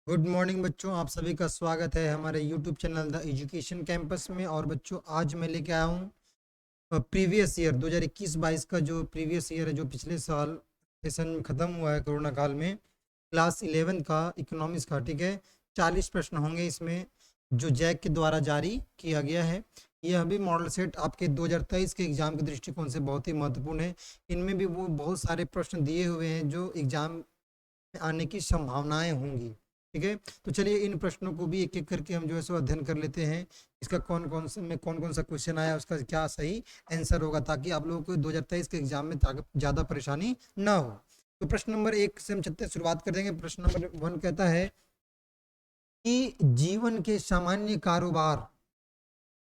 Good morning बच्चों, आप सभी का स्वागत है हमारे YouTube channel the education campus में। और बच्चों, आज मैं लेके आया हूँ प्रीवियस ईयर 2021-22 का जो प्रीवियस ईयर है, जो पिछले साल सेशन खत्म हुआ है कोरोना काल में, क्लास 11 का इकोनॉमिक्स का। ठीक है, 40 प्रश्न होंगे इसमें, जो जैक के द्वारा जारी किया गया है। यह भी मॉडल सेट आपके 2023 के एग्जाम के दृष्टिकोण से बहुत ही महत्वपूर्ण है। इनमें भी वो बहुत सारे प्रश्न दिए हुए हैं जो एग्जाम में आने की संभावनाएं होंगी। ठीक है, तो चलिए इन प्रश्नों को भी एक एक करके हम जो है सो अध्ययन कर लेते हैं। इसका कौन कौन सा क्वेश्चन आया, उसका क्या सही आंसर होगा, ताकि आप लोगों को 2023 के एग्जाम में ज़्यादा परेशानी ना हो। तो प्रश्न नंबर 1 से हम चलते शुरुआत कर देंगे। प्रश्न नंबर 1 कहता है कि जीवन के सामान्य कारोबार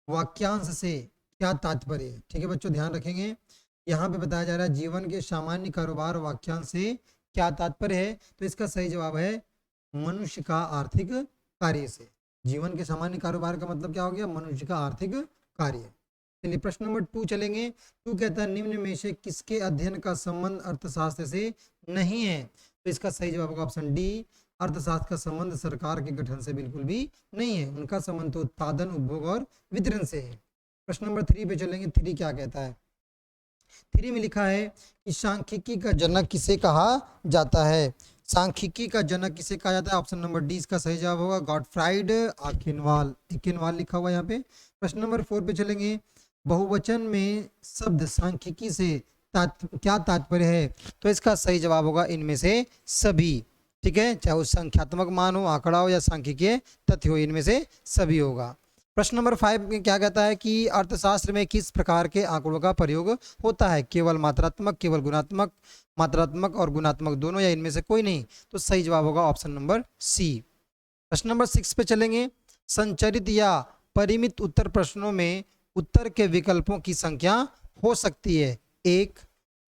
वाक्यांश से क्या तात्पर्य है। ठीक है बच्चों, ध्यान रखेंगे। यहाँ पे बताया जा रहा है जीवन के सामान्य कारोबार वाक्यांश से क्या तात्पर्य है। तो इसका सही जवाब है मनुष्य का आर्थिक कार्य से। जीवन के सामान्य कारोबार का मतलब क्या हो गया? मनुष्य का आर्थिक कार्य। चलिए प्रश्न नंबर 2 चलेंगे। 2 कहता है निम्न में से किसके अध्ययन का संबंध अर्थशास्त्र से नहीं है। तो इसका सही जवाब होगा ऑप्शन डी। अर्थशास्त्र का संबंध सरकार के गठन से बिल्कुल भी नहीं है। उनका संबंध तो उत्पादन, उपभोग और वितरण से है। प्रश्न नंबर 3 पे चलेंगे। 3 क्या कहता है? 3 में लिखा है कि सांख्यिकी का जनक किसे कहा जाता है। सांख्यिकी का जनक किसे कहा जाता है? ऑप्शन नंबर डी इसका सही जवाब होगा, गॉटफ्राइड आकेनवाल। आकेनवाल लिखा हुआ यहाँ पे। प्रश्न नंबर 4 पे चलेंगे। बहुवचन में शब्द सांख्यिकी से क्या तात्पर्य है? तो इसका सही जवाब होगा इनमें से सभी। ठीक है, चाहे वो संख्यात्मक मान हो, आंकड़ा हो या सांख्यिकीय तथ्य हो, इनमें से सभी होगा। प्रश्न नंबर 5 में क्या कहता है कि अर्थशास्त्र में किस प्रकार के आंकड़ों का प्रयोग होता है? केवल मात्रात्मक, केवल गुणात्मक, मात्रात्मक और गुणात्मक दोनों, या इनमें से कोई नहीं? तो सही जवाब होगा ऑप्शन नंबर सी। प्रश्न नंबर 6 पे चलेंगे। संचरित या परिमित उत्तर प्रश्नों में उत्तर के विकल्पों की संख्या हो सकती है 1,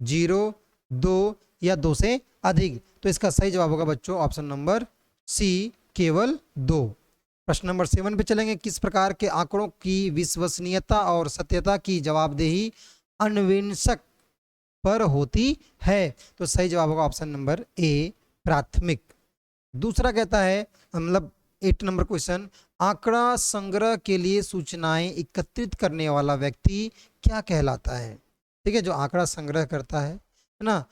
0, 2 या 2 से अधिक। तो इसका सही जवाब होगा बच्चों ऑप्शन नंबर सी, केवल 2। प्रश्न नंबर 7 पे चलेंगे। किस प्रकार के आंकड़ों की विश्वसनीयता और सत्यता की जवाबदेही अन्वेषक पर होती है? तो सही जवाब होगा ऑप्शन नंबर ए, प्राथमिक। दूसरा कहता है, मतलब 8 नंबर क्वेश्चन, आंकड़ा संग्रह के लिए सूचनाएं एकत्रित करने वाला व्यक्ति क्या कहलाता है? ठीक है, जो आंकड़ा संग्रह करता है ना,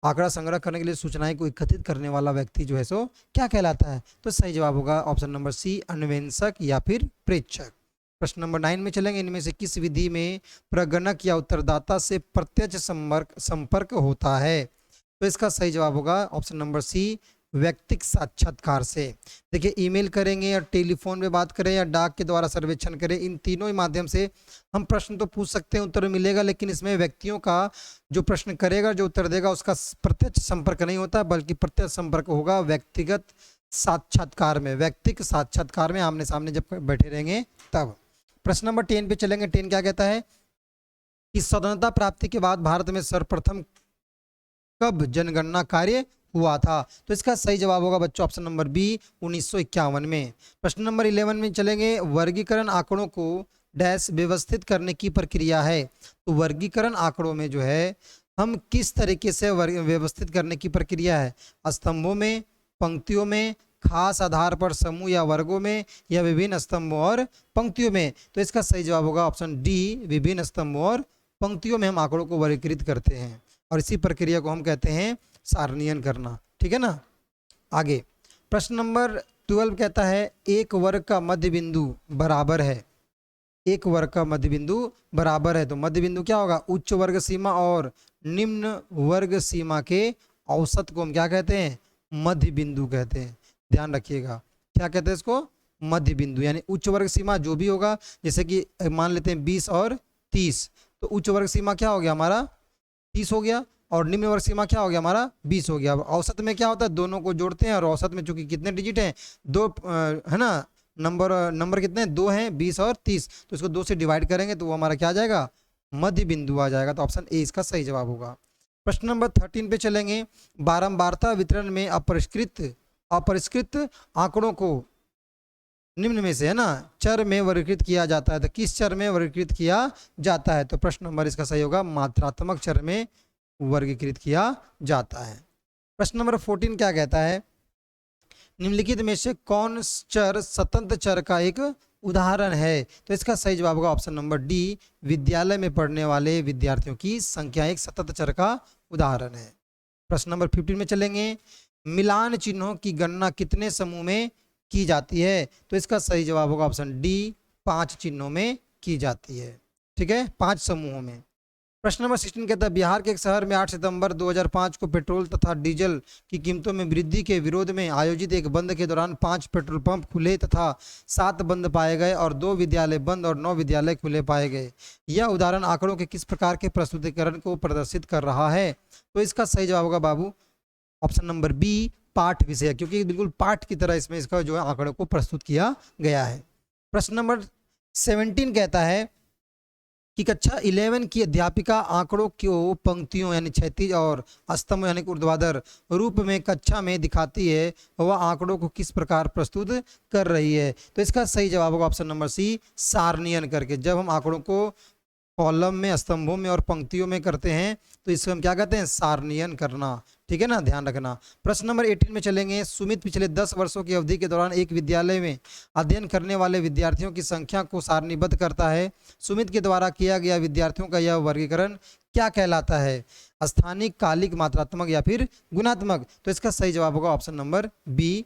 आंकड़ा संग्रह करने के लिए सूचनाएं को एकत्रित करने वाला व्यक्ति जो है सो क्या कहलाता है? तो सही जवाब होगा ऑप्शन नंबर सी, अन्वेषक या फिर प्रेक्षक। प्रश्न नंबर 9 में चलेंगे। इनमें से किस विधि में प्रगणक या उत्तरदाता से प्रत्यक्ष संपर्क होता है? तो इसका सही जवाब होगा ऑप्शन नंबर सी, व्यक्तिगत साक्षात्कार से। देखिए, ईमेल करेंगे या टेलीफोन पे बात करें या डाक के द्वारा सर्वेक्षण करें, इन तीनों ही माध्यम से हम प्रश्न तो पूछ सकते हैं, उत्तर मिलेगा, लेकिन इसमें व्यक्तियों का जो प्रश्न करेगा, जो उत्तर देगा, उसका प्रत्यक्ष संपर्क नहीं होता, बल्कि प्रत्यक्ष संपर्क होगा व्यक्तिगत साक्षात्कार में। व्यक्तिगत साक्षात्कार में आमने सामने जब बैठे रहेंगे तब। प्रश्न नंबर 10 पे चलेंगे। 10 क्या कहता है कि स्वतंत्रता प्राप्ति के बाद भारत में सर्वप्रथम कब जनगणना कार्य हुआ था? तो इसका सही जवाब होगा बच्चों ऑप्शन नंबर बी, 1951 में। प्रश्न नंबर 11 में चलेंगे। वर्गीकरण आंकड़ों को डैश व्यवस्थित करने की प्रक्रिया है। तो वर्गीकरण आंकड़ों में जो है हम किस तरीके से व्यवस्थित करने की प्रक्रिया है? स्तंभों में, पंक्तियों में, खास आधार पर समूह या वर्गों में, या विभिन्न स्तंभों और पंक्तियों में? तो इसका सही जवाब होगा ऑप्शन डी, विभिन्न स्तंभों और पंक्तियों में हम आंकड़ों को वर्गीकृत करते हैं, और इसी प्रक्रिया को हम कहते हैं सारणीयन करना। ठीक है ना। आगे प्रश्न नंबर 12 कहता है एक वर्ग का मध्य बिंदु बराबर है। एक वर्ग का मध्य बिंदु बराबर है, तो मध्य बिंदु क्या होगा? उच्च वर्ग सीमा और निम्न वर्ग सीमा के औसत को हम क्या कहते हैं? मध्य बिंदु कहते हैं। ध्यान रखिएगा, क्या कहते हैं इसको? मध्य बिंदु। यानी उच्च वर्ग सीमा जो भी होगा, जैसे कि मान लेते हैं 20 और 30, तो उच्च वर्ग सीमा क्या हो गया हमारा? 30 हो गया, और निम्न वर्ग सीमा क्या हो गया हमारा? 20 हो गया। अब औसत में क्या होता है? दोनों को जोड़ते हैं, और औसत में चूंकि कितने डिजिट हैं? 2 है ना। नंबर कितने हैं? 2 हैं, 20 और 30। तो इसको 2 से डिवाइड करेंगे तो वो हमारा क्या आ जाएगा? मध्य बिंदु आ जाएगा। तो ऑप्शन ए इसका सही जवाब होगा। प्रश्न नंबर 13 पे चलेंगे। बारंबारता वितरण में अपरिष्कृत आंकड़ों को निम्न में से, है ना, चर में वर्गीकृत किया जाता है। तो किस चर में वर्गीकृत किया जाता है? तो प्रश्न नंबर इसका सही होगा, मात्रात्मक चर में वर्गीकृत किया जाता है। प्रश्न नंबर 14 क्या कहता है निम्नलिखित में से कौन चर स्वतंत्र चर का एक उदाहरण है? तो इसका सही जवाब होगा ऑप्शन नंबर डी, विद्यालय में पढ़ने वाले विद्यार्थियों की संख्या एक स्वतंत्र चर का उदाहरण है। प्रश्न नंबर 15 में चलेंगे। मिलान चिन्हों की गणना कितने समूह में की जाती है? तो इसका सही जवाब होगा ऑप्शन डी, 5 चिन्हों में की जाती है। ठीक है, 5 समूहों में। प्रश्न नंबर 16 कहता है बिहार के एक शहर में 8 सितंबर 2005 को पेट्रोल तथा डीजल की कीमतों में वृद्धि के विरोध में आयोजित एक बंद के दौरान 5 पेट्रोल पंप खुले तथा 7 बंद पाए गए और 2 विद्यालय बंद और 9 विद्यालय खुले पाए गए। यह उदाहरण आंकड़ों के किस प्रकार के प्रस्तुतिकरण को प्रदर्शित कर रहा है? तो इसका सही जवाब होगा बाबू ऑप्शन नंबर बी, पाठ विषय, क्योंकि बिल्कुल पाठ की तरह इसमें इसका जो है आंकड़ों को प्रस्तुत किया गया है। प्रश्न नंबर 17 कहता है कि कक्षा 11 की अध्यापिका आंकड़ों को पंक्तियों यानी क्षैतिज और स्तंभ यानी ऊर्ध्वाधर रूप में कक्षा में दिखाती है, वह आंकड़ों को किस प्रकार प्रस्तुत कर रही है? तो इसका सही जवाब होगा ऑप्शन नंबर सी, सारणीयन करके। जब हम आंकड़ों को कॉलम में, स्तंभों में और पंक्तियों में करते हैं तो इसको हम क्या कहते हैं? सारणीयन करना। ठीक है ना, ध्यान रखना। प्रश्न नंबर 18 में चलेंगे। सुमित पिछले 10 वर्षों की अवधि के दौरान एक विद्यालय में अध्ययन करने वाले विद्यार्थियों की संख्या को सारणीबद्ध करता है। सुमित के द्वारा किया गया विद्यार्थियों का यह वर्गीकरण क्या कहलाता है? स्थानिक, कालिक, मात्रात्मक या फिर गुणात्मक? तो इसका सही जवाब होगा ऑप्शन नंबर बी,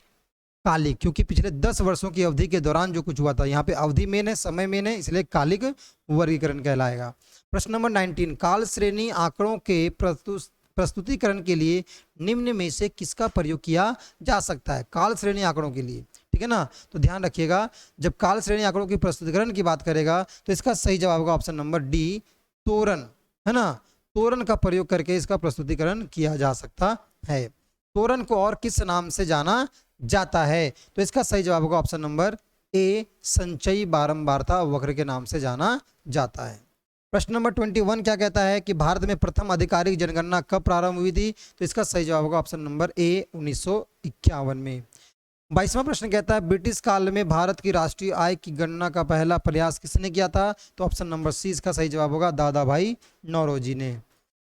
कालिक, क्योंकि पिछले 10 वर्षों की अवधि के दौरान जो कुछ हुआ था, यहाँ पे अवधि मेन है, समय मेन है, इसलिए कालिक वर्गीकरण कहलाएगा। प्रश्न नंबर 19, काल श्रेणी आंकड़ों के प्रस्तुतिकरण के लिए निम्न में से किसका प्रयोग किया जा सकता है? काल श्रेणी आंकड़ों के लिए, ठीक है ना, तो ध्यान रखिएगा जब काल श्रेणी आंकड़ों की प्रस्तुतिकरण की बात करेगा तो इसका सही जवाब होगा ऑप्शन नंबर डी, तोरण, है ना। तोरण का प्रयोग करके इसका प्रस्तुतिकरण किया जा सकता है। तोरण को और किस नाम से जाना जाता है? तो इसका सही जवाब होगा ऑप्शन नंबर ए, संचयी बारंबारता वक्र के नाम से जाना जाता है। प्रश्न नंबर 21 क्या कहता है कि भारत में प्रथम आधिकारिक जनगणना कब प्रारंभ हुई थी? तो इसका सही जवाब होगा ऑप्शन नंबर ए, 1951 में। 22वां प्रश्न कहता है ब्रिटिश काल में भारत की राष्ट्रीय आय की गणना का पहला प्रयास किसने किया था? तो ऑप्शन नंबर सी इसका सही जवाब होगा दादा भाई नौरोजी ने।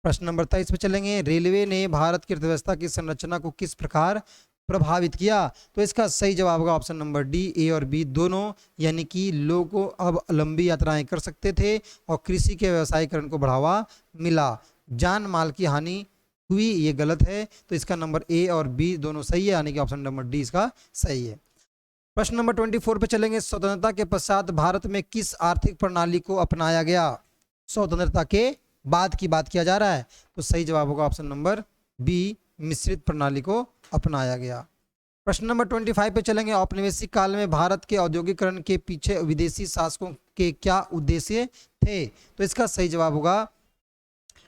प्रश्न नंबर 23 पे चलेंगे। रेलवे ने भारत की अर्थव्यवस्था की संरचना को किस प्रकार प्रभावित किया? तो इसका सही जवाब होगा ऑप्शन नंबर डी, ए और बी दोनों, यानी कि लोगों अब लंबी यात्राएं कर सकते थे और कृषि के व्यवसायीकरण को बढ़ावा मिला। जान माल की हानि हुई, ये गलत है, तो इसका नंबर ए और बी दोनों सही है, यानी कि ऑप्शन नंबर डी इसका सही है। प्रश्न नंबर 24 पे चलेंगे। स्वतंत्रता के पश्चात भारत में किस आर्थिक प्रणाली को अपनाया गया? स्वतंत्रता के बाद की बात किया जा रहा है, तो सही जवाब होगा ऑप्शन नंबर बी, मिश्रित प्रणाली को अपनाया गया। प्रश्न नंबर 25 पे चलेंगे। औपनिवेशिक काल में भारत के औद्योगिकरण के पीछे विदेशी शासकों के क्या उद्देश्य थे? तो इसका सही जवाब होगा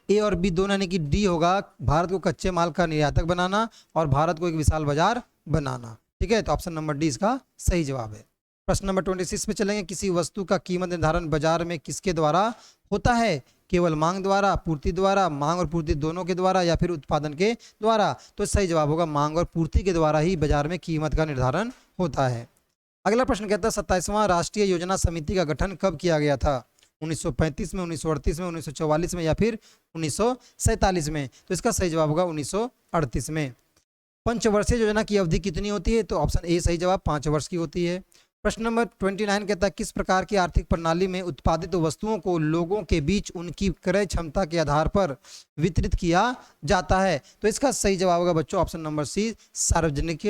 ए और बी दोनों, यानी कि डी होगा, भारत को कच्चे माल का निर्यातक बनाना और भारत को एक विशाल बाजार बनाना। ठीक है, तो ऑप्शन नंबर डी इसका सही जवाब है। प्रश्न नंबर 26 पे चलेंगे। किसी वस्तु का कीमत निर्धारण बाजार में किसके द्वारा होता है? केवल मांग द्वारा, पूर्ति द्वारा, मांग और पूर्ति दोनों के द्वारा, या फिर उत्पादन के द्वारा? तो सही जवाब होगा मांग और पूर्ति के द्वारा ही बाजार में कीमत का निर्धारण होता है। अगला प्रश्न कहता है 27वां राष्ट्रीय योजना समिति का गठन कब किया गया था? 1935 में, 1938 में, 1944 में या फिर 1947 में? तो इसका सही जवाब होगा 1938 में। पंचवर्षीय योजना की अवधि कितनी होती है? तो ऑप्शन ए सही जवाब, 5 वर्ष की होती है। प्रश्न नंबर 29 कहता है किस प्रकार की आर्थिक प्रणाली में उत्पादित वस्तुओं को लोगों के बीच उनकी क्रय क्षमता के आधार पर वितरित किया जाता है? तो इसका सही जवाब होगा बच्चों ऑप्शन नंबर सी, सार्वजनिक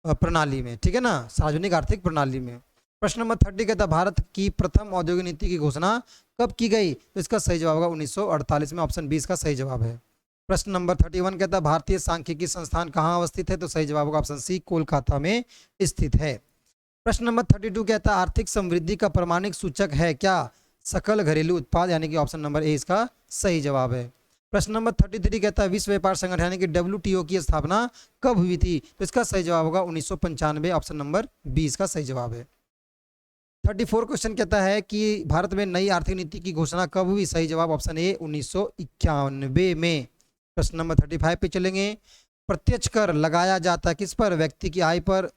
प्रणाली में। ठीक है ना, सार्वजनिक आर्थिक प्रणाली में। प्रश्न नंबर 30 कहता है भारत की प्रथम औद्योगिक नीति की घोषणा कब की गई? तो इसका सही जवाब होगा 1948 में, ऑप्शन 20 का सही जवाब है। प्रश्न नंबर 31 कहता है भारतीय सांख्यिकी संस्थान कहाँ अवस्थित है? तो सही जवाब होगा ऑप्शन सी, कोलकाता में स्थित है। प्रश्न नंबर 32 कहता है आर्थिक समृद्धि का प्रमाणिक सूचक है क्या? सकल घरेलू उत्पाद, यानी कि ऑप्शन नंबर ए इसका सही जवाब है। प्रश्न नंबर 33 कहता है विश्व व्यापार संगठन यानी कि WTO की स्थापना कब हुई थी? तो इसका सही जवाब होगा 1995, ऑप्शन नंबर बी इसका सही जवाब है। 34 क्वेश्चन कहता है कि भारत में नई आर्थिक नीति की घोषणा कब हुई? सही जवाब ऑप्शन ए, 1991 में। प्रश्न नंबर 35 पे चलेंगे। प्रत्यक्ष कर लगाया जाता है किस पर? व्यक्ति की आय पर,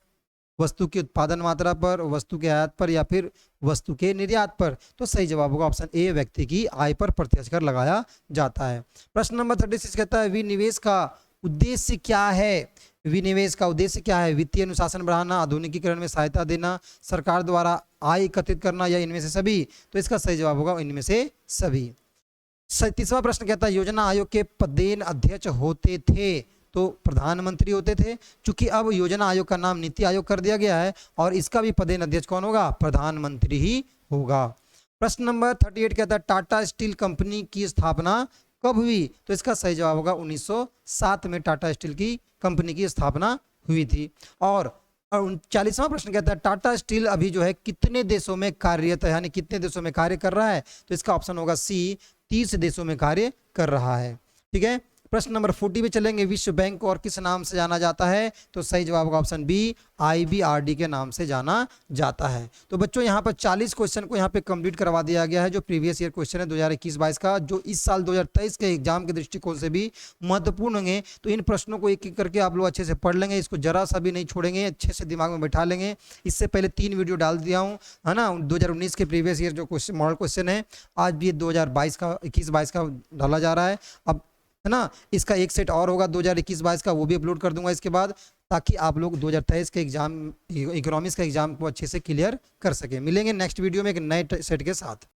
वस्तु की उत्पादन मात्रा पर, वस्तु के आयात पर या फिर वस्तु के निर्यात पर? तो सही जवाब होगा ऑप्शन ए, व्यक्ति की आय पर प्रत्यक्ष कर लगाया जाता है। प्रश्न नंबर 36 कहता है विनिवेश का उद्देश्य क्या है, विनिवेश का उद्देश्य क्या है, वित्तीय अनुशासन बढ़ाना, आधुनिकीकरण में सहायता देना, सरकार द्वारा आय एकत्रित करना, या इनमें से सभी। तो इसका सही जवाब होगा इनमें से सभी। तीसरा प्रश्न कहता है योजना आयोग के पदेन अध्यक्ष होते थे, तो प्रधानमंत्री होते थे। चूंकि अब योजना आयोग का नाम नीति आयोग कर दिया गया है और इसका भी पदेन अध्यक्ष कौन होगा, प्रधानमंत्री ही होगा। प्रश्न नंबर 38 कहता है टाटा स्टील कंपनी की स्थापना कब हुई, तो इसका सही जवाब होगा 1907 में टाटा स्टील की कंपनी की स्थापना हुई थी। और 39वां प्रश्न कहता है टाटा स्टील अभी जो है कितने देशों में कार्यरत है, यानी कितने देशों में कार्य कर रहा है, तो इसका ऑप्शन होगा सी, 30 देशों में कार्य कर रहा है। ठीक है, प्रश्न नंबर 40 पे चलेंगे, विश्व बैंक को और किस नाम से जाना जाता है, तो सही जवाब होगा ऑप्शन बी, IBRD के नाम से जाना जाता है। तो बच्चों यहाँ पर 40 क्वेश्चन को यहाँ पे कंप्लीट करवा दिया गया है, जो प्रीवियस ईयर क्वेश्चन है 2021-22 का, जो इस साल 2023 के एग्जाम के दृष्टिकोण से भी महत्वपूर्ण होंगे। तो इन प्रश्नों को एक एक करके आप लोग अच्छे से पढ़ लेंगे, इसको जरा सा भी नहीं छोड़ेंगे, अच्छे से दिमाग में बैठा लेंगे। इससे पहले 3 वीडियो डाल दिया हूँ, है ना, 2019 के प्रीवियस ईयर जो क्वेश्चन मॉडल क्वेश्चन है, आज भी 2022 का 21-22 का डाला जा रहा है। अब है ना, इसका एक सेट और होगा 2021-22 का, वो भी अपलोड कर दूंगा इसके बाद, ताकि आप लोग 2023 के एग्जाम, इकोनॉमिक्स का एग्जाम को अच्छे से क्लियर कर सके। मिलेंगे नेक्स्ट वीडियो में एक नए सेट के साथ।